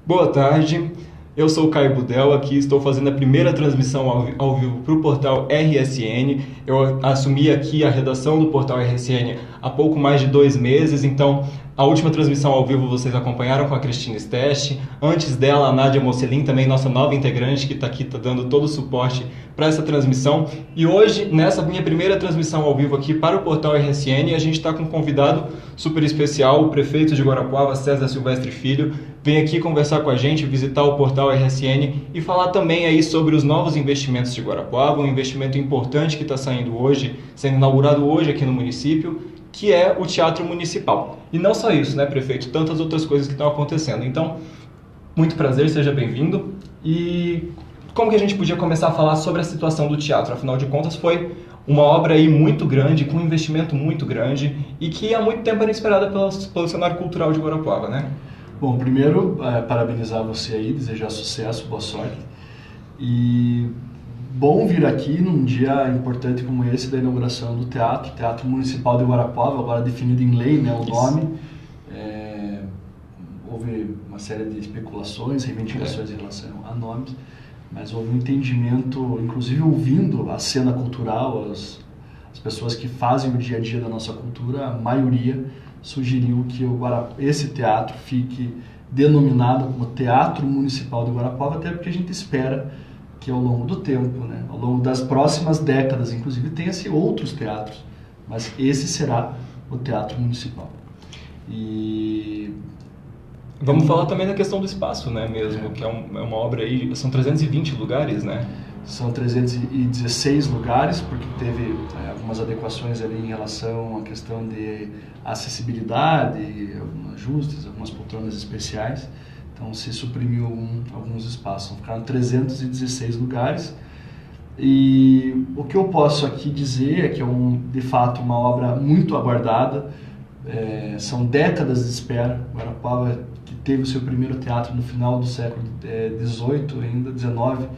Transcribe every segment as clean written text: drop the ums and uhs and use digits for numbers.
Boa tarde, eu sou o Caio Budel, aqui estou fazendo a primeira transmissão ao vivo para o portal RSN. Eu assumi aqui a redação do portal RSN há pouco mais de 2 meses, então a última transmissão ao vivo vocês acompanharam com a Cristina Steste. Antes dela, a Nádia Mocelin, também nossa nova integrante que está aqui, está dando todo o suporte para essa transmissão. E hoje, nessa minha primeira transmissão ao vivo aqui para o portal RSN, a gente está com um convidado super especial, o prefeito de Guarapuava, César Silvestre Filho. Vem aqui conversar com a gente, visitar o portal RSN e falar também aí sobre os novos investimentos de Guarapuava, um investimento importante que está saindo hoje, sendo inaugurado hoje aqui no município, que é o Teatro Municipal. E não só isso, né, prefeito? Tantas outras coisas que estão acontecendo. Então, muito prazer, seja bem-vindo. E como que a gente podia começar a falar sobre a situação do teatro? Afinal de contas, foi uma obra aí muito grande, com um investimento muito grande e que há muito tempo era esperada pelo cenário cultural de Guarapuava, né? Bom, primeiro, parabenizar você aí, desejar sucesso, boa sorte. E bom vir aqui num dia importante como esse da inauguração do teatro, Teatro Municipal de Guarapuava, agora definido em lei, né, o nome. Houve uma série de especulações, reivindicações em relação a nomes, mas houve um entendimento, inclusive ouvindo a cena cultural, as pessoas que fazem o dia a dia da nossa cultura, a maioria sugeriu que esse teatro fique denominado como Teatro Municipal de Guarapuava, até porque a gente espera que ao longo do tempo, né, ao longo das próximas décadas, inclusive, tenha-se outros teatros, mas esse será o Teatro Municipal. E vamos falar também da questão do espaço, né, mesmo, que é uma obra aí, são 320 lugares, né? São 316 lugares, porque teve algumas adequações ali em relação à questão de acessibilidade, alguns ajustes, algumas poltronas especiais. Então se suprimiu alguns espaços, ficaram 316 lugares. E o que eu posso aqui dizer é que é de fato uma obra muito aguardada, são décadas de espera. Guarapuava, que teve o seu primeiro teatro no final do século XVIII, ainda XIX,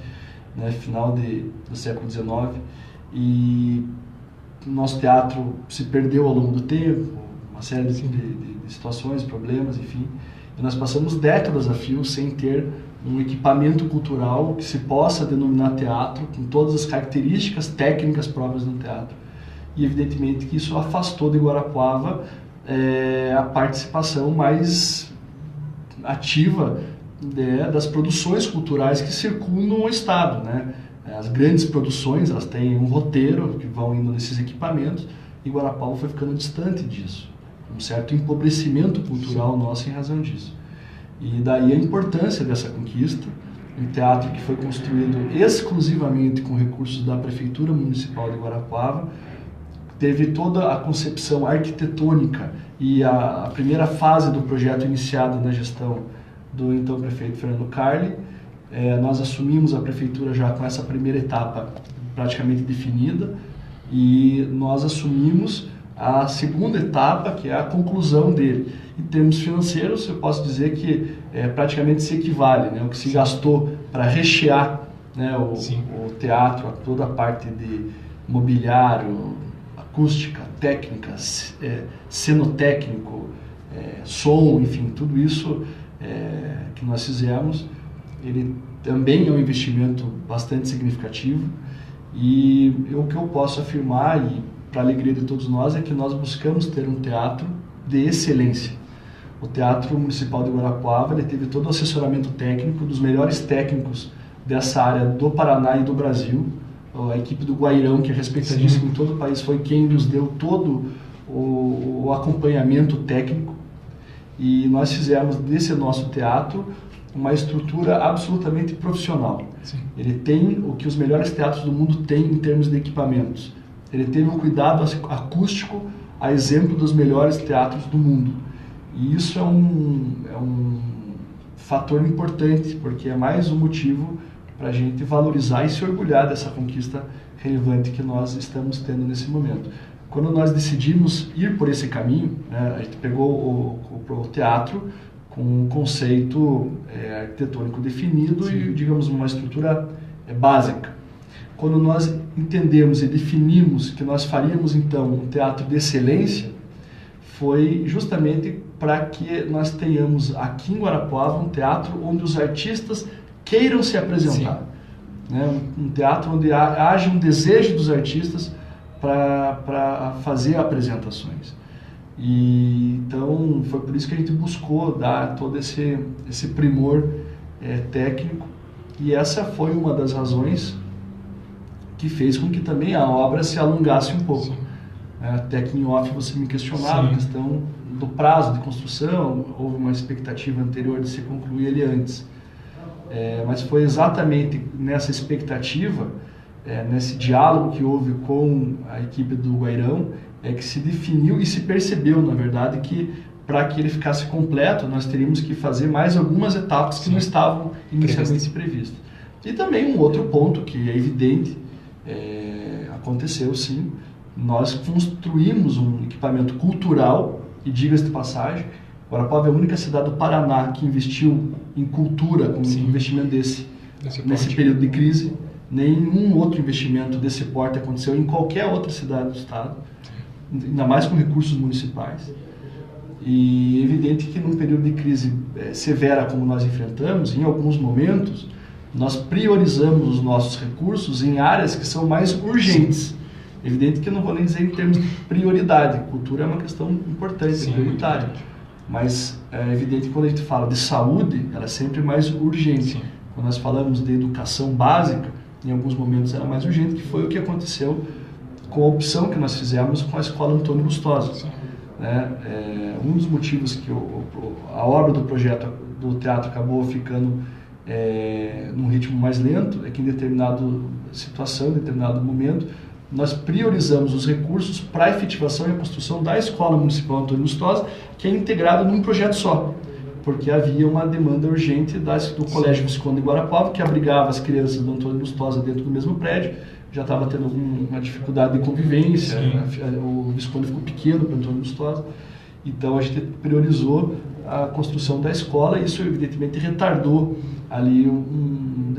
né, final do século XIX, e o nosso teatro se perdeu ao longo do tempo, uma série de situações, problemas, enfim, e nós passamos décadas a fio sem ter um equipamento cultural que se possa denominar teatro, com todas as características técnicas próprias do teatro, e evidentemente que isso afastou de Guarapuava a participação mais ativa das produções culturais que circundam o estado, né? As grandes produções, elas têm um roteiro que vão indo nesses equipamentos, e Guarapuava foi ficando distante disso, um certo empobrecimento cultural nosso em razão disso. E daí a importância dessa conquista, um teatro que foi construído exclusivamente com recursos da Prefeitura Municipal de Guarapuava, teve toda a concepção arquitetônica e a primeira fase do projeto iniciada na gestão do então prefeito Fernando Carli. Nós assumimos a prefeitura já com essa primeira etapa praticamente definida, e nós assumimos a segunda etapa, que é a conclusão dele. Em termos financeiros, eu posso dizer que praticamente se equivale, né, o que se gastou para rechear, né, o teatro, toda a parte de mobiliário, acústica, técnica, cenotécnico, som, enfim, tudo isso que nós fizemos, ele também é um investimento bastante significativo. E o que eu posso afirmar, e para a alegria de todos nós, é que nós buscamos ter um teatro de excelência. O Teatro Municipal de Guarapuava, ele teve todo o assessoramento técnico dos melhores técnicos dessa área do Paraná e do Brasil. A equipe do Guairão, que é respeitadíssima em todo o país, foi quem nos deu todo o acompanhamento técnico. E nós fizemos desse nosso teatro uma estrutura absolutamente profissional. Sim. Ele tem o que os melhores teatros do mundo têm em termos de equipamentos. Ele teve um cuidado acústico a exemplo dos melhores teatros do mundo. E isso é um fator importante, porque é mais um motivo para a gente valorizar e se orgulhar dessa conquista relevante que nós estamos tendo nesse momento. Quando nós decidimos ir por esse caminho, né, a gente pegou o teatro com um conceito arquitetônico definido. Sim. E, digamos, uma estrutura básica. Quando nós entendemos e definimos que nós faríamos, então, um teatro de excelência, foi justamente para que nós tenhamos aqui em Guarapuava um teatro onde os artistas queiram se apresentar. Né? Um teatro onde haja um desejo dos artistas para fazer apresentações. E então foi por isso que a gente buscou dar todo esse primor técnico, e essa foi uma das razões que fez com que também a obra se alongasse um pouco. Até que em off você me questionava a questão do prazo de construção, houve uma expectativa anterior de se concluir ele antes. Mas foi exatamente nessa expectativa, nesse diálogo que houve com a equipe do Guairão, que se definiu e se percebeu, na verdade, que para que ele ficasse completo, nós teríamos que fazer mais algumas etapas que não estavam inicialmente previstas. E também um outro ponto que é evidente, aconteceu sim, nós construímos um equipamento cultural, e diga-se de passagem, Guarapuava é a única cidade do Paraná que investiu em cultura com um investimento nesse período de crise. Nenhum outro investimento desse porte aconteceu em qualquer outra cidade do estado, ainda mais com recursos municipais. E é evidente que num período de crise severa como nós enfrentamos, em alguns momentos, nós priorizamos os nossos recursos em áreas que são mais urgentes. É evidente que eu não vou nem dizer em termos de prioridade, cultura é uma questão importante, prioritária. Mas é evidente que quando a gente fala de saúde, ela é sempre mais urgente. Quando nós falamos de educação básica, em alguns momentos era mais urgente, que foi o que aconteceu com a opção que nós fizemos com a Escola Antônio Lustosa. Um dos motivos que a obra do projeto do teatro acabou ficando num ritmo mais lento é que em determinada situação, em determinado momento, nós priorizamos os recursos para a efetivação e a construção da Escola Municipal Antônio Lustosa, que é integrada num projeto só, porque havia uma demanda urgente do Colégio Visconde de Guarapuava, que abrigava as crianças do Antônio Lustosa dentro do mesmo prédio, já estava tendo uma dificuldade de convivência, o Visconde ficou pequeno para o Antônio Lustosa, então a gente priorizou a construção da escola, e isso evidentemente retardou ali em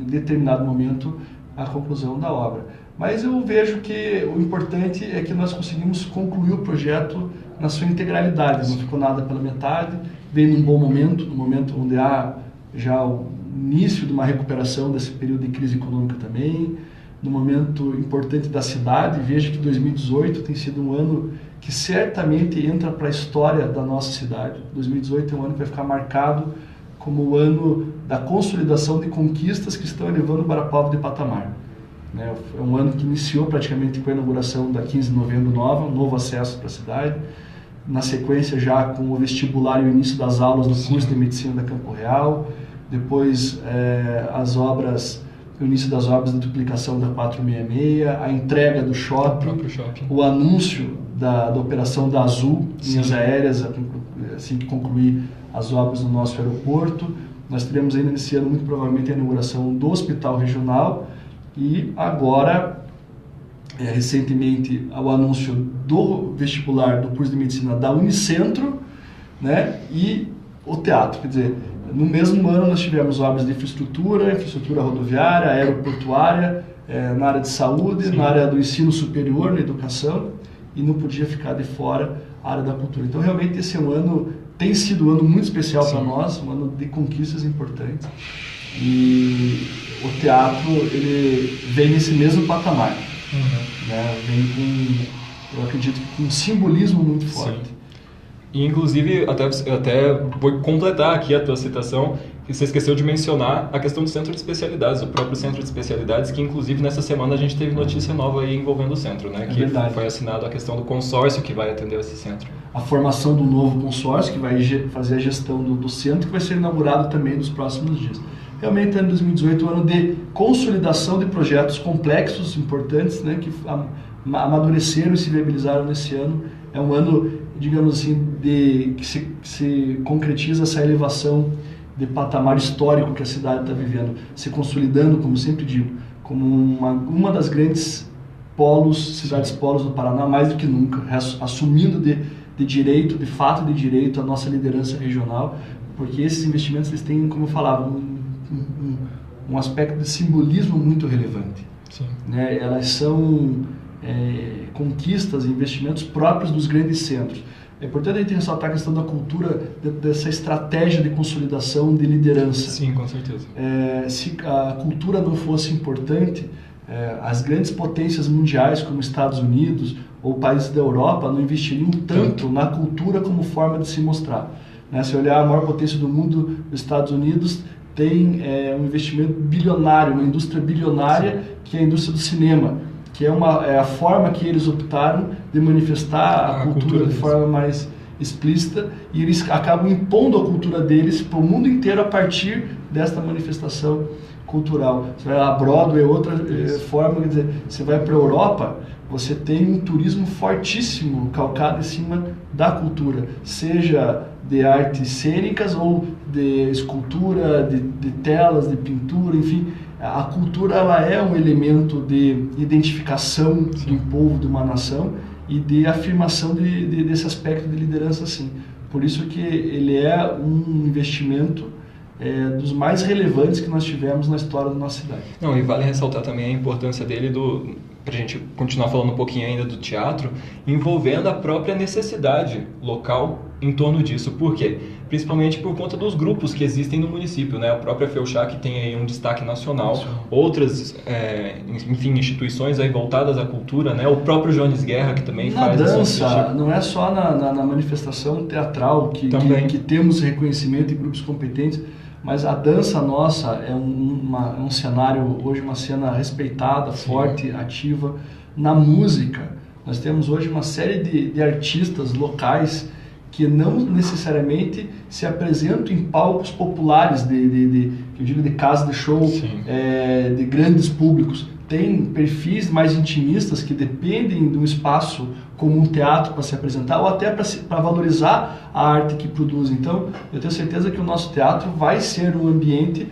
determinado momento a conclusão da obra. Mas eu vejo que o importante é que nós conseguimos concluir o projeto na sua integralidade, não ficou nada pela metade, veio num bom momento, num momento onde há já o início de uma recuperação desse período de crise econômica também, num momento importante da cidade. Veja que 2018 tem sido um ano que certamente entra para a história da nossa cidade. 2018 é um ano que vai ficar marcado como o ano da consolidação de conquistas que estão elevando o Guarapuava de patamar. É um ano que iniciou praticamente com a inauguração da 15 de novembro nova, um novo acesso para a cidade. Na sequência, já com o vestibular e o início das aulas no curso de Medicina da Campo Real. Depois, o início das obras de duplicação da 466, a entrega do shopping, o anúncio da operação da Azul, linhas aéreas, assim que concluir as obras no nosso aeroporto. Nós teremos ainda nesse ano, muito provavelmente, a inauguração do Hospital Regional. E agora, recentemente, o anúncio do vestibular do curso de medicina da Unicentro, e o teatro. Quer dizer, no mesmo ano nós tivemos obras de infraestrutura rodoviária, aeroportuária, na área de saúde, na área do ensino superior, na educação, e não podia ficar de fora a área da cultura. Então, realmente, esse tem sido um ano muito especial para nós, um ano de conquistas importantes. E o teatro, ele vem nesse mesmo patamar, vem com, eu acredito, com um simbolismo muito forte. E inclusive, até vou completar aqui a tua citação, que você esqueceu de mencionar a questão do centro de especialidades, o próprio centro de especialidades, que inclusive nessa semana a gente teve notícia nova aí envolvendo o centro, que verdade. Foi assinado a questão do consórcio que vai atender esse centro. A formação do novo consórcio, que vai fazer a gestão do centro, que vai ser inaugurado também nos próximos dias. Realmente, ano 2018 é um ano de consolidação de projetos complexos, importantes, que amadureceram e se viabilizaram nesse ano. É um ano, digamos assim, que se concretiza essa elevação de patamar histórico que a cidade está vivendo, se consolidando, como sempre digo, como uma das grandes cidades polos do Paraná, mais do que nunca, assumindo de direito, de fato de direito, a nossa liderança regional, porque esses investimentos eles têm, como eu falava, um aspecto de simbolismo muito relevante. Elas são conquistas, investimentos próprios dos grandes centros. É importante a gente ressaltar a questão da cultura, dessa estratégia de consolidação de liderança. Sim, com certeza. Se a cultura não fosse importante, as grandes potências mundiais como Estados Unidos ou países da Europa não investiriam tanto na cultura como forma de se mostrar. Se olhar a maior potência do mundo, os Estados Unidos, tem um investimento bilionário, uma indústria bilionária, que é a indústria do cinema, que é a forma que eles optaram de manifestar a cultura de forma mais explícita, e eles acabam impondo a cultura deles para o mundo inteiro a partir desta manifestação cultural. Você vai a Broadway, outra forma, quer dizer, você vai para a Europa, você tem um turismo fortíssimo calcado em cima da cultura, seja de artes cênicas ou de escultura, de telas, de pintura, enfim. A cultura ela é um elemento de identificação de um povo, de uma nação, e de afirmação desse aspecto de liderança, sim. Por isso que ele é um investimento dos mais relevantes que nós tivemos na história da nossa cidade. Não, e vale ressaltar também a importância dele para a gente continuar falando um pouquinho ainda do teatro, envolvendo a própria necessidade local em torno disso. Por quê? Principalmente por conta dos grupos que existem no município, né? A própria FEUCHAC tem aí um destaque nacional, outras, enfim, instituições aí voltadas à cultura, né? O próprio Jones Guerra, que também faz... Na dança, não é só na manifestação teatral que temos reconhecimento em grupos competentes, mas a dança nossa é um cenário, hoje uma cena respeitada, forte, ativa. Na música, nós temos hoje uma série de artistas locais que não necessariamente se apresentam em palcos populares, eu digo de casa de show, de grandes públicos. Tem perfis mais intimistas que dependem de um espaço como um teatro para se apresentar, ou até para valorizar a arte que produz. Então, eu tenho certeza que o nosso teatro vai ser um ambiente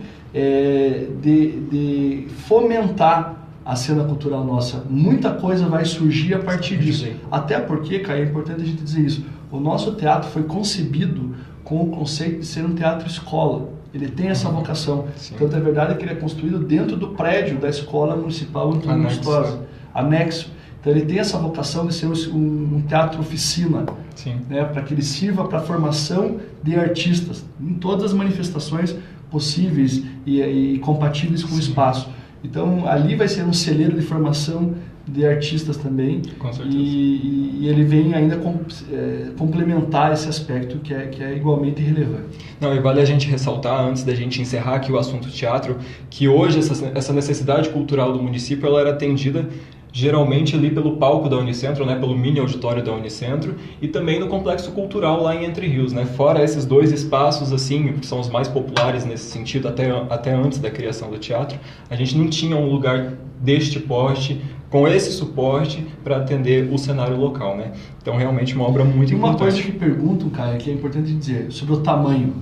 de fomentar a cena cultural nossa. Muita coisa vai surgir a partir disso. Até porque, Caio, é importante a gente dizer isso, o nosso teatro foi concebido com o conceito de ser um teatro escola. Ele tem essa vocação. Tanto é verdade que ele é construído dentro do prédio da Escola Municipal Antônio Lustosa, anexo. Então ele tem essa vocação de ser um teatro oficina, né, para que ele sirva para a formação de artistas em todas as manifestações possíveis e compatíveis com o espaço. Então ali vai ser um celeiro de formação de artistas também, com certeza. E ele vem ainda complementar esse aspecto que é igualmente relevante. Não, e vale a gente ressaltar, antes da gente encerrar aqui o assunto teatro, que hoje essa necessidade cultural do município ela era atendida geralmente ali pelo palco da Unicentro, né, pelo mini auditório da Unicentro, e também no complexo cultural lá em Entre Rios, né? Fora esses dois espaços assim, que são os mais populares nesse sentido, até antes da criação do teatro, a gente não tinha um lugar deste porte, com esse suporte para atender o cenário local, né? Então, realmente, uma obra muito importante. Uma coisa que perguntam, Caio, que é importante dizer, sobre o tamanho.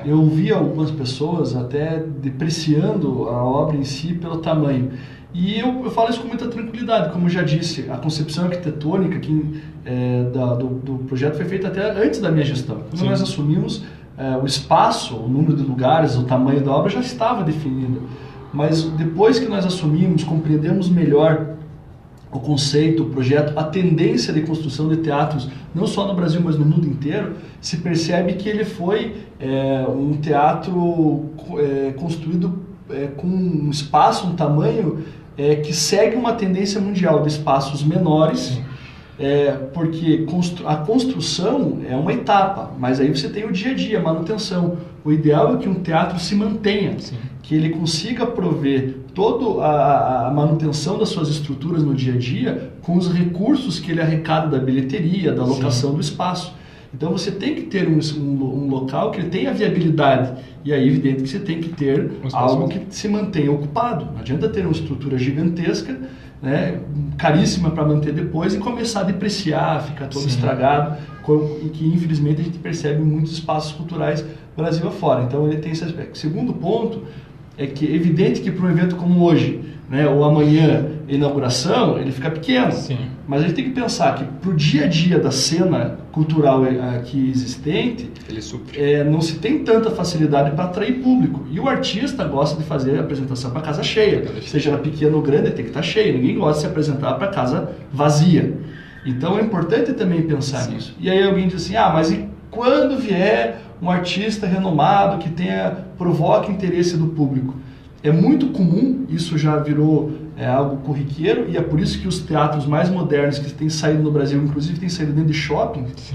Eu ouvi algumas pessoas até depreciando a obra em si pelo tamanho. E eu falo isso com muita tranquilidade, como eu já disse, a concepção arquitetônica do projeto foi feita até antes da minha gestão. Quando nós assumimos o espaço, o número de lugares, o tamanho da obra já estava definido. Mas depois que nós assumimos, compreendemos melhor o conceito, o projeto, a tendência de construção de teatros, não só no Brasil, mas no mundo inteiro, se percebe que ele foi um teatro construído com um espaço, um tamanho que segue uma tendência mundial de espaços menores, porque a construção é uma etapa, mas aí você tem o dia a dia, a manutenção. O ideal é que um teatro se mantenha, que ele consiga prover toda a manutenção das suas estruturas no dia a dia com os recursos que ele arrecada da bilheteria, da locação do espaço. Então você tem que ter um local que ele tenha viabilidade, e aí é evidente que você tem que ter algo que se mantenha ocupado. Não adianta ter uma estrutura gigantesca, né, caríssima para manter depois e começar a depreciar, ficar todo estragado, e que infelizmente a gente percebe em muitos espaços culturais Brasil afora. Então ele tem esse aspecto. Segundo ponto é que é evidente que para um evento como hoje, né, ou amanhã, a inauguração, ele fica pequeno. Mas a gente tem que pensar que para o dia a dia da cena cultural aqui existente, ele supre. Não se tem tanta facilidade para atrair público. E o artista gosta de fazer a apresentação para casa cheia. Seja ela pequena ou grande, tem que estar cheia. Ninguém gosta de se apresentar para casa vazia. Então é importante também pensar nisso. E aí alguém diz assim, mas e quando vier um artista renomado que provoque interesse do público? É muito comum, isso já virou algo corriqueiro, e é por isso que os teatros mais modernos que têm saído no Brasil, inclusive têm saído dentro de shoppings,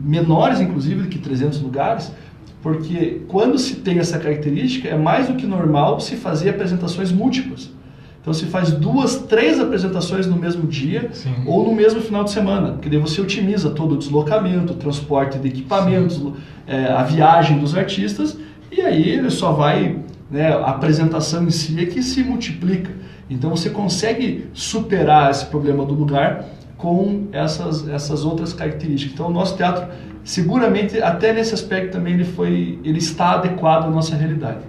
menores inclusive do que 300 lugares, porque quando se tem essa característica, é mais do que normal se fazer apresentações múltiplas. Então se faz 2, 3 apresentações no mesmo dia ou no mesmo final de semana, porque daí você otimiza todo o deslocamento, o transporte de equipamentos, a viagem dos artistas, e aí ele só vai, a apresentação em si é que se multiplica. Então você consegue superar esse problema do lugar com essas outras características. Então o nosso teatro, seguramente, até nesse aspecto também, ele está adequado à nossa realidade.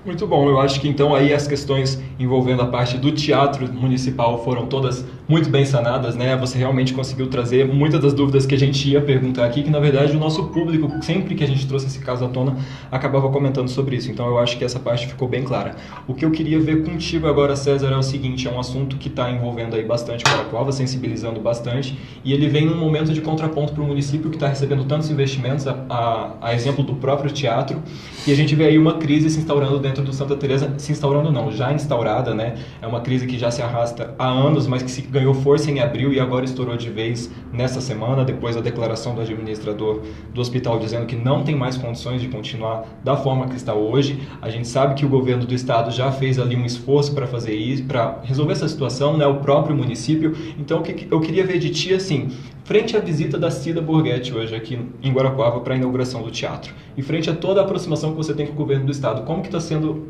Muito bom, eu acho que então aí as questões envolvendo a parte do teatro municipal foram todas muito bem sanadas, né? Você realmente conseguiu trazer muitas das dúvidas que a gente ia perguntar aqui, que na verdade o nosso público, sempre que a gente trouxe esse caso à tona, acabava comentando sobre isso. Então eu acho que essa parte ficou bem clara. O que eu queria ver contigo agora, César, é o seguinte, é um assunto que está envolvendo aí bastante o Guarapuava, sensibilizando bastante, e ele vem num momento de contraponto para o município que está recebendo tantos investimentos, a exemplo do próprio teatro, e a gente vê aí uma crise se instaurando dentro do Santa Teresa, se instaurando não, já instaurada, né? É uma crise que já se arrasta há anos, mas que se ganhou força em abril e agora estourou de vez nessa semana, depois da declaração do administrador do hospital dizendo que não tem mais condições de continuar da forma que está hoje. A gente sabe que o governo do estado já fez ali um esforço para fazer isso, para resolver essa situação, né? O próprio município. Então, o que eu queria ver de ti, assim, frente à visita da Cida Borghetti hoje aqui em Guarapuava para a inauguração do teatro, e frente a toda a aproximação que você tem com o governo do estado, como que está sendo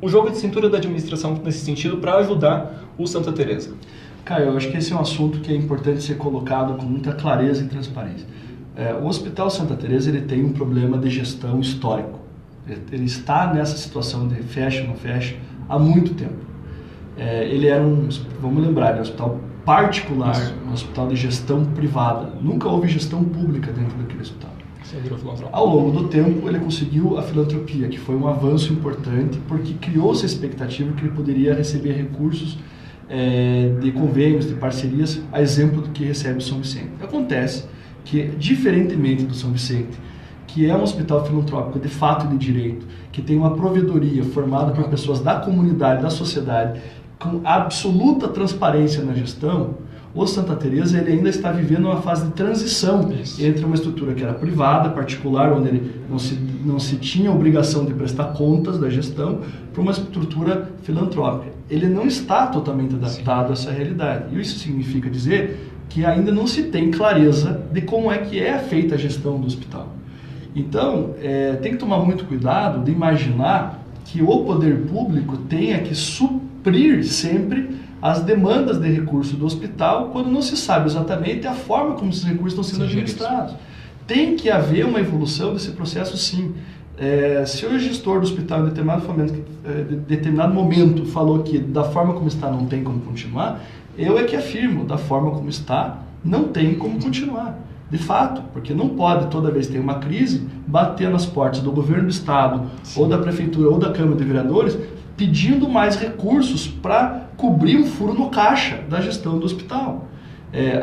o jogo de cintura da administração nesse sentido para ajudar o Santa Teresa? Caio, eu acho que esse é um assunto que é importante ser colocado com muita clareza e transparência. O Hospital Santa Teresa, ele tem um problema de gestão histórico. Ele está nessa situação de fecha ou não fecha há muito tempo. Ele era vamos lembrar, um hospital particular, um hospital de gestão privada. Nunca houve gestão pública dentro daquele hospital. Ao longo do tempo, ele conseguiu a filantropia, que foi um avanço importante, porque criou-se a expectativa que ele poderia receber recursos de convênios, de parcerias, a exemplo do que recebe o São Vicente. Acontece que, diferentemente do São Vicente, que é um hospital filantrópico de fato e de direito, que tem uma provedoria formada por pessoas da comunidade, da sociedade, com absoluta transparência na gestão, o Santa Teresa ele ainda está vivendo uma fase de transição entre uma estrutura que era privada, particular, onde ele não se tinha obrigação de prestar contas da gestão, para uma estrutura filantrópica. Ele não está totalmente adaptado a essa realidade. E isso significa dizer que ainda não se tem clareza de como é que é feita a gestão do hospital. Então, tem que tomar muito cuidado de imaginar que o poder público tenha que suprir sempre as demandas de recurso do hospital quando não se sabe exatamente a forma como esses recursos estão sendo administrados. Tem que haver uma evolução desse processo, sim. Se o gestor do hospital em determinado momento falou que da forma como está não tem como continuar, eu é que afirmo, da forma como está, não tem como continuar. De fato, porque não pode, toda vez que tem uma crise, bater nas portas do governo do estado, ou da prefeitura, ou da Câmara de Vereadores, pedindo mais recursos para cobrir um furo no caixa da gestão do hospital.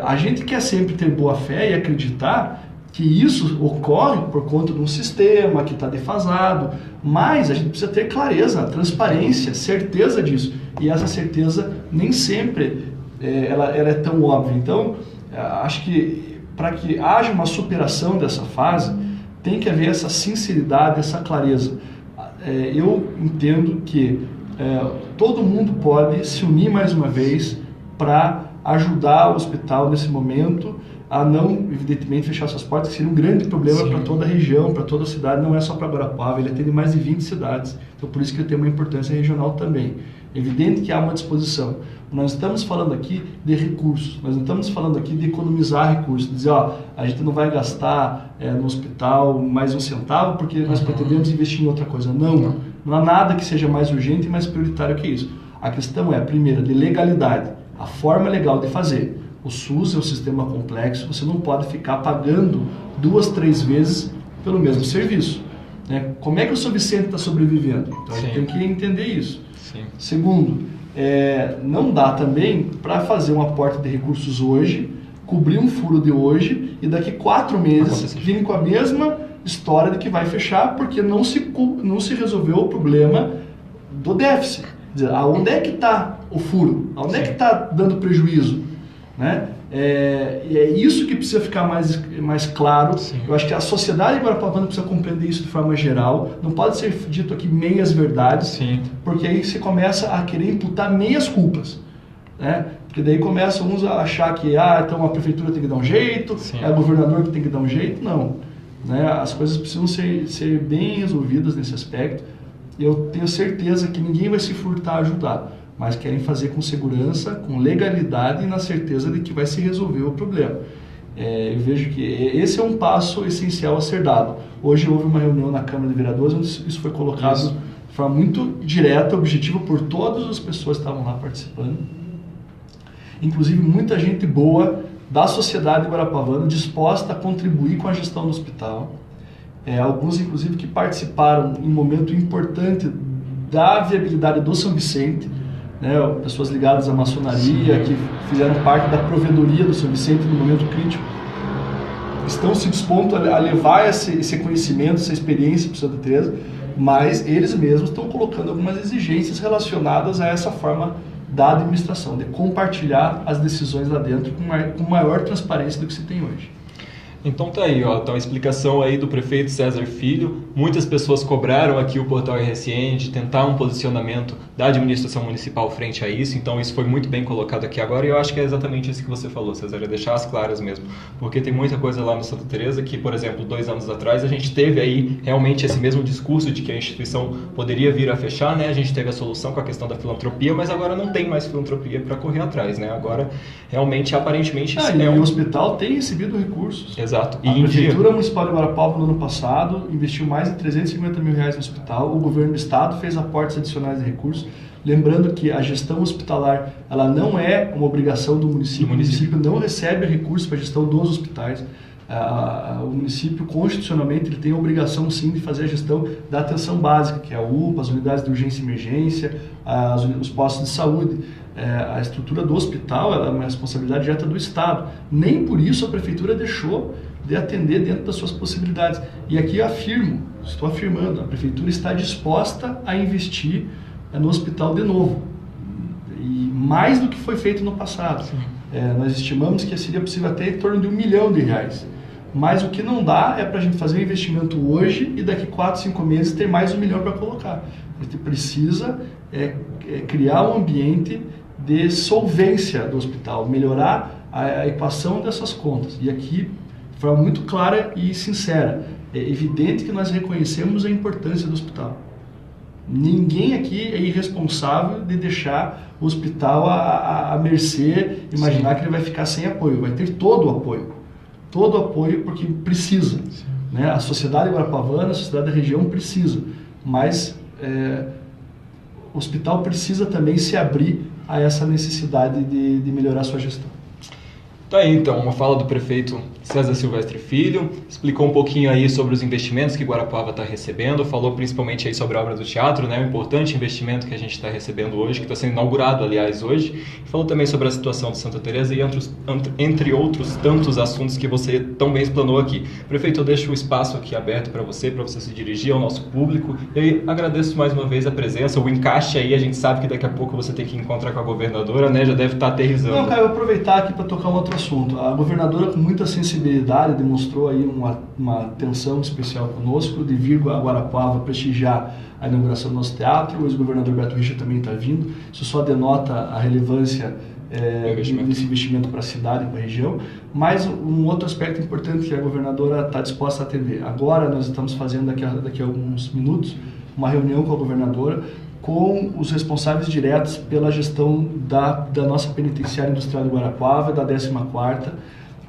A gente quer sempre ter boa fé e acreditar que isso ocorre por conta de um sistema que está defasado, mas a gente precisa ter clareza, transparência, certeza disso. E essa certeza nem sempre ela é tão óbvia. Então, acho que para que haja uma superação dessa fase, tem que haver essa sinceridade, essa clareza. Eu entendo que todo mundo pode se unir mais uma vez para ajudar o hospital nesse momento a não, evidentemente, fechar suas portas, que seria um grande problema para toda a região, para toda a cidade, não é só para Guarapuava, ele atende mais de 20 cidades, então por isso que ele tem uma importância regional também. É evidente que há uma disposição. Nós estamos falando aqui de recursos, nós não estamos falando aqui de economizar recursos, dizer, a gente não vai gastar no hospital mais um centavo porque nós pretendemos investir em outra coisa. Não há nada que seja mais urgente e mais prioritário que isso. A questão é, primeiro, de legalidade, a forma legal de fazer. O SUS é um sistema complexo, você não pode ficar pagando 2, 3 vezes pelo mesmo serviço. Como é que o São Vicente está sobrevivendo? Então a gente tem que entender isso. Segundo, não dá também para fazer um aporte de recursos hoje, cobrir um furo de hoje e daqui 4 meses virem com a mesma história de que vai fechar porque não se resolveu o problema do déficit. Quer dizer, aonde é que está o furo? Aonde é que está dando prejuízo? Né? E é isso que precisa ficar mais claro. Sim. Eu acho que a sociedade guarapavana precisa compreender isso de forma geral. Não pode ser dito aqui meias verdades, sim, porque aí você começa a querer imputar meias culpas. Né? Porque daí começam uns a achar que então a prefeitura tem que dar um jeito, sim, é o governador que tem que dar um jeito. Não. Né? As coisas precisam ser bem resolvidas nesse aspecto. E eu tenho certeza que ninguém vai se furtar a ajudar, mas querem fazer com segurança, com legalidade e na certeza de que vai se resolver o problema. Eu vejo que esse é um passo essencial a ser dado. Hoje houve uma reunião na Câmara de Vereadores onde isso foi colocado de forma muito direta, objetiva por todas as pessoas que estavam lá participando. Inclusive muita gente boa da sociedade guarapavana disposta a contribuir com a gestão do hospital. Alguns inclusive que participaram em um momento importante da viabilidade do São Vicente, né, pessoas ligadas à maçonaria, que fizeram parte da provedoria do São Vicente no momento crítico, estão se dispondo a levar esse conhecimento, essa experiência para Santa Teresa, mas eles mesmos estão colocando algumas exigências relacionadas a essa forma da administração, de compartilhar as decisões lá dentro com maior transparência do que se tem hoje. Então tá aí, ó, então a explicação aí do prefeito César Filho. Muitas pessoas cobraram aqui o portal RSN de tentar um posicionamento da administração municipal frente a isso, então isso foi muito bem colocado aqui agora e eu acho que é exatamente isso que você falou, César, é deixar as claras mesmo, porque tem muita coisa lá no Santa Teresa que, por exemplo, 2 anos atrás a gente teve aí realmente esse mesmo discurso de que a instituição poderia vir a fechar, né? A gente teve a solução com a questão da filantropia, mas agora não tem mais filantropia para correr atrás, né? Agora, realmente, aparentemente... E o hospital tem recebido recursos. Exato. A Prefeitura Municipal de Guarapava, no ano passado, investiu mais de R$350 mil no hospital. O governo do estado fez aportes adicionais de recursos. Lembrando que a gestão hospitalar ela não é uma obrigação do município. O município não recebe recursos para a gestão dos hospitais. O município, constitucionalmente, ele tem a obrigação, sim, de fazer a gestão da atenção básica, que é a UPA, as unidades de urgência e emergência, os postos de saúde. A estrutura do hospital ela é uma responsabilidade direta do Estado. Nem por isso a Prefeitura deixou de atender dentro das suas possibilidades. E aqui eu estou afirmando, a Prefeitura está disposta a investir no hospital de novo. E mais do que foi feito no passado. Nós estimamos que seria possível até em torno de R$1 milhão. Mas o que não dá é para a gente fazer um investimento hoje e daqui 4, 5 meses ter mais R$1 milhão para colocar. A gente precisa criar um ambiente de solvência do hospital, melhorar a equação dessas contas. E aqui, de forma muito clara e sincera, é evidente que nós reconhecemos a importância do hospital. Ninguém aqui é irresponsável de deixar o hospital à mercê, imaginar que ele vai ficar sem apoio. Vai ter todo o apoio porque precisa. Né? A sociedade guarapavana, a sociedade da região precisa, mas o hospital precisa também se abrir a essa necessidade de melhorar a sua gestão. Tá aí então, uma fala do prefeito César Silvestre Filho, explicou um pouquinho aí sobre os investimentos que Guarapuava está recebendo, falou principalmente aí sobre a obra do teatro, né, o importante investimento que a gente está recebendo hoje, que está sendo inaugurado, aliás, hoje, e falou também sobre a situação de Santa Teresa e entre outros tantos assuntos que você tão bem explanou aqui. Prefeito, eu deixo o espaço aqui aberto para você se dirigir ao nosso público, e agradeço mais uma vez a presença, o encaixe aí, a gente sabe que daqui a pouco você tem que encontrar com a governadora, né, já deve estar aterrissando. Não, cara, eu vou aproveitar aqui para tocar um outro assunto. A governadora, com muita sensibilidade, demonstrou aí uma atenção especial conosco de vir a Guarapuava prestigiar a inauguração do nosso teatro. O ex-governador Beto Richa também está vindo. Isso só denota a relevância desse investimento para a cidade e para a região. Mas um outro aspecto importante que a governadora está disposta a atender. Agora nós estamos fazendo, daqui a alguns minutos, uma reunião com a governadora com os responsáveis diretos pela gestão da nossa penitenciária industrial de Guarapuava, da 14ª,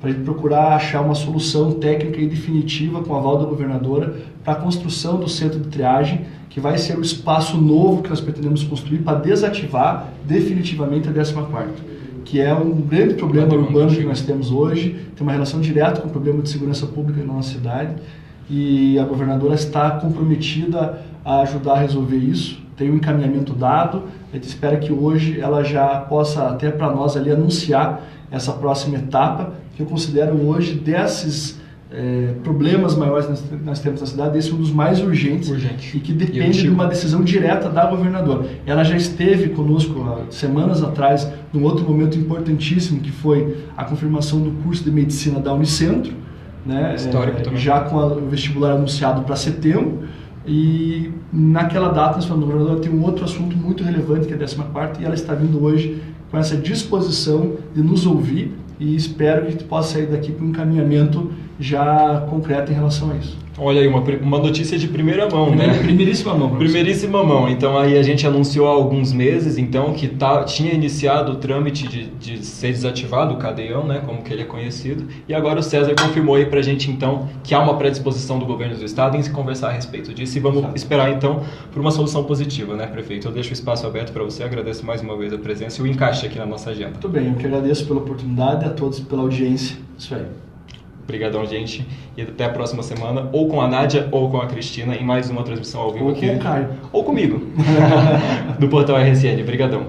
para procurar achar uma solução técnica e definitiva com o aval da governadora para a construção do centro de triagem, que vai ser o espaço novo que nós pretendemos construir para desativar definitivamente a 14ª, que é um grande problema urbano que nós temos hoje, tem uma relação direta com o problema de segurança pública na nossa cidade. e a governadora está comprometida a ajudar a resolver isso. Tem um encaminhamento dado, a gente espera que hoje ela já possa até para nós ali anunciar essa próxima etapa, que eu considero hoje desses problemas maiores que nós temos na cidade, esse é um dos mais urgentes. E que depende de uma decisão direta da governadora. Ela já esteve conosco há semanas atrás, num outro momento importantíssimo, que foi a confirmação do curso de medicina da Unicentro, né? Histórico também. Já com o vestibular anunciado para setembro. E naquela data, nós falamos, a governadora tem um outro assunto muito relevante, que é a 14ª, e ela está vindo hoje com essa disposição de nos ouvir, e espero que a gente possa sair daqui com um encaminhamento já concreto em relação a isso. Olha aí, uma notícia de primeira mão, né? Primeiríssima mão. Primeiríssima mão. Então aí a gente anunciou há alguns meses, então, que tinha iniciado o trâmite de ser desativado o cadeião, né, como que ele é conhecido, e agora o César confirmou aí pra gente, então, que há uma predisposição do governo do estado em se conversar a respeito disso, e vamos esperar, então, por uma solução positiva, né, prefeito? Eu deixo o espaço aberto para você, agradeço mais uma vez a presença e o encaixe aqui na nossa agenda. Muito bem, eu que agradeço pela oportunidade, a todos pela audiência. Isso aí. Obrigadão, gente. E até a próxima semana, ou com a Nádia ou com a Cristina, em mais uma transmissão ao vivo ou aqui. Ou com o Caio. Ou comigo, do Portal RSN. Obrigadão.